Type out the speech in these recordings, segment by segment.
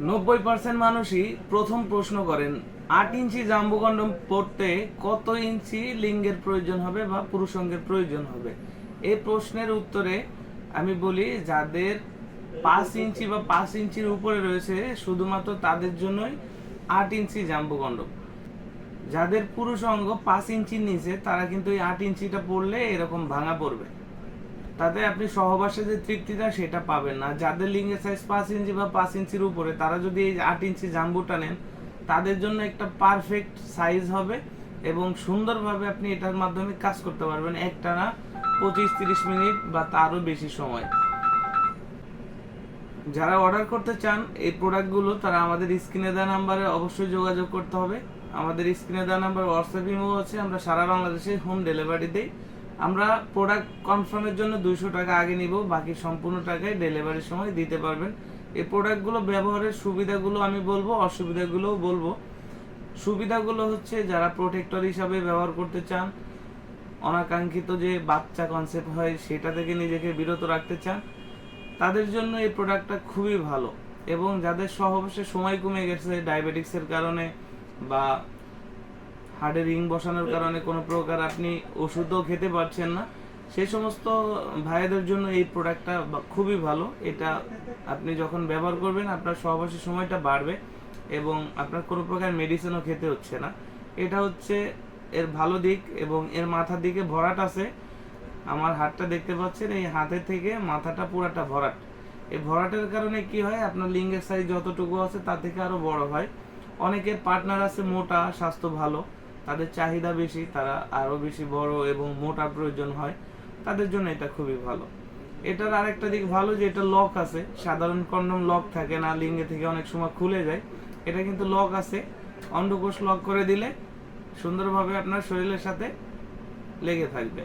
90% মানুষই প্রথম প্রশ্ন করেন 8 ইঞ্চি জাম্বো কন্ডম পরতে কত ইঞ্চি লিঙ্গের প্রয়োজন হবে বা পুরুষাঙ্গের প্রয়োজন হবে। এই প্রশ্নের উত্তরে আমি বলি, যাদের 5 ইঞ্চি বা 5 ইঞ্চির উপরে রয়েছে শুধুমাত্র তাদের জন্যই 8 ইঞ্চি জাম্বো কন্ডম। যাদের পুরুষ অঙ্গ 5 ইঞ্চির নিচে তারা কিন্তু এই 8 ইঞ্চিটা পরলে এরকম ভাঙা পড়বে, তাতে আপনি সহবাসে যে তৃপ্তিটা সেটা পাবেন না। যাদের লিঙ্গের সাইজ 5 ইঞ্চি বা 5 ইঞ্চির উপরে তারা যদি এই 8 ইঞ্চি জাম্বুটা নেন, তাদের জন্য একটা পারফেক্ট সাইজ হবে এবং সুন্দরভাবে আপনি এটার মাধ্যমে কাজ করতে পারবেন একটানা 25-30 মিনিট বা তারও বেশি সময়। যারা অর্ডার করতে চান এই প্রোডাক্টগুলো, তারা আমাদের স্ক্রিনে দেওয়া নাম্বারে অবশ্যই যোগাযোগ করতে হবে। আমাদের স্ক্রিনে দেওয়া নাম্বার হোয়াটসঅ্যাপ ইমো আছে, আমরা সারা বাংলাদেশে হোম ডেলিভারি দিই। আমরা প্রোডাক্ট কনফার্মের জন্য 200 টাকা আগে নিব, বাকি সম্পূর্ণ টাকায় ডেলিভারির সময় দিতে পারবেন। এই প্রোডাক্টগুলো ব্যবহারের সুবিধাগুলো আমি বলবো, অসুবিধাগুলোও বলবো। সুবিধাগুলো হচ্ছে, যারা প্রোটেক্টর হিসাবে ব্যবহার করতে চান, অনাকাঙ্ক্ষিত যে বাচ্চা কনসেপ্ট হয় সেটা থেকে নিজেকে বিরত রাখতে চান, তাদের জন্য এই প্রোডাক্টটা খুবই ভালো। এবং যাদের সহবাসে সময় কমে গেছে ডায়াবেটিক্সের কারণে বা হার্টে রিং বসানোর কারণে কোনো প্রকার আপনি ওষুধও খেতে পারছেন না, সেই সমস্ত ভাইদের জন্য এই প্রোডাক্টটা খুবই ভালো। এটা আপনি যখন ব্যবহার করবেন আপনার সহবাসের সময়টা বাড়বে এবং আপনার কোনো প্রকার মেডিসিনও খেতে হচ্ছে না। এটা হচ্ছে এর ভালো দিক। এবং এর মাথার দিকে ভরাট আছে, আমার হাতটা দেখতে পাচ্ছেন, এই হাতের থেকে মাথাটা পুরাটা ভরাট। এই ভরাটের কারণে কি হয়, আপনার লিঙ্গের সাইজ যতটুকু আছে তার থেকে আরো বড় হয়। অনেকের পার্টনার আছে মোটা, স্বাস্থ্য ভালো, তাদের চাহিদা বেশি, তারা আরো বেশি বড় এবং মোটা প্রয়োজন হয়, তাদের জন্য এটা খুবই ভালো। এটার আরেকটা দিক ভালো যে এটা লক আছে। সাধারণ কন্ডম লক থাকে না, লিঙ্গে থেকে অনেক সময় খুলে যায়। এটা কিন্তু লক আছে, অন্ডকোষ লক করে দিলে সুন্দরভাবে আপনার শরীরের সাথে লেগে থাকবে।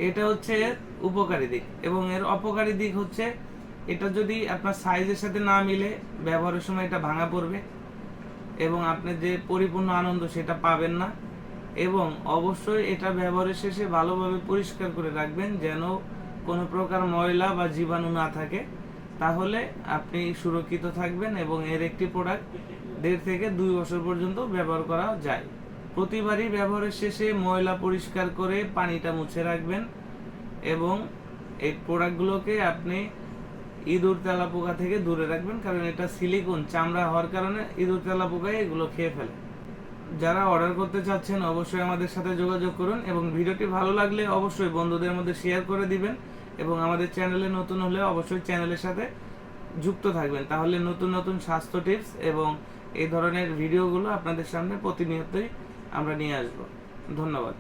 এটা হচ্ছে এর উপকারী দিক। এবং এর অপকারী দিক হচ্ছে, এটা যদি আপনার সাইজের সাথে না মিলে ব্যবহারের সময় এটা ভাঙা পড়বে এবং আপনি যে পরিপূর্ণ আনন্দ সেটা পাবেন না। এবং অবশ্যই এটা ব্যবহারের শেষে ভালোভাবে পরিষ্কার করে রাখবেন যেন কোনো প্রকার ময়লা বা জীবাণু না থাকে, তাহলে আপনি সুরক্ষিত থাকবেন। এবং এর একটি প্রোডাক্ট 1.5 থেকে 2 বছর পর্যন্ত ব্যবহার করা যায়। প্রতিবারই ব্যবহারের শেষে ময়লা পরিষ্কার করে পানিটা মুছে রাখবেন। এবং এই প্রোডাক্টগুলোকে আপনি ইঁদুর তেলাপোকা থেকে দূরে রাখবেন, কারণ এটা সিলিকন চামড়া হওয়ার কারণে ইঁদুর তেলাপোকা এগুলো খেয়ে ফেলে। যারা অর্ডার করতে চাচ্ছেন অবশ্যই আমাদের সাথে যোগাযোগ করুন এবং ভিডিওটি ভালো লাগলে অবশ্যই বন্ধুদের মধ্যে শেয়ার করে দিবেন। এবং আমাদের চ্যানেলে নতুন হলে অবশ্যই চ্যানেলের সাথে যুক্ত থাকবেন, তাহলে নতুন নতুন স্বাস্থ্য টিপস এবং এই ধরনের ভিডিওগুলো আপনাদের সামনে প্রতিনিয়তই আমরা নিয়ে আসব। ধন্যবাদ।